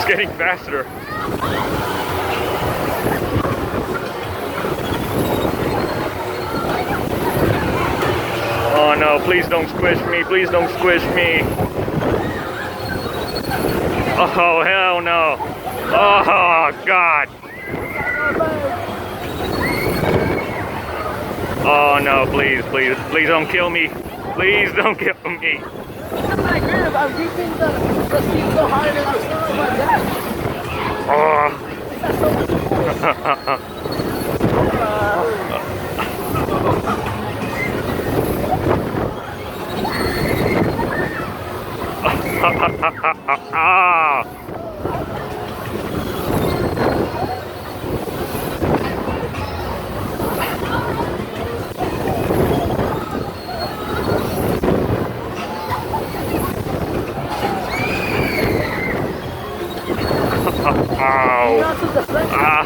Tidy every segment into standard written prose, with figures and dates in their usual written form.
getting faster. Oh no, please don't squish me, please don't squish me. Oh hell no. Oh god. Oh no, please, please, please don't kill me. Please don't kill me. I'm keeping the seat so high that I'm still on my back. Ow.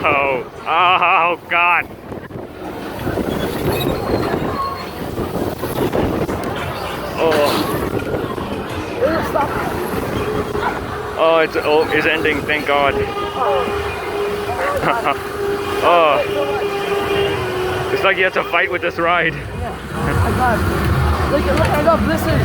Ow. Oh, God. Oh. Oh, it's ending, thank God. Oh. It's like you have to fight with this ride. Yeah. I got it. Look at blisters.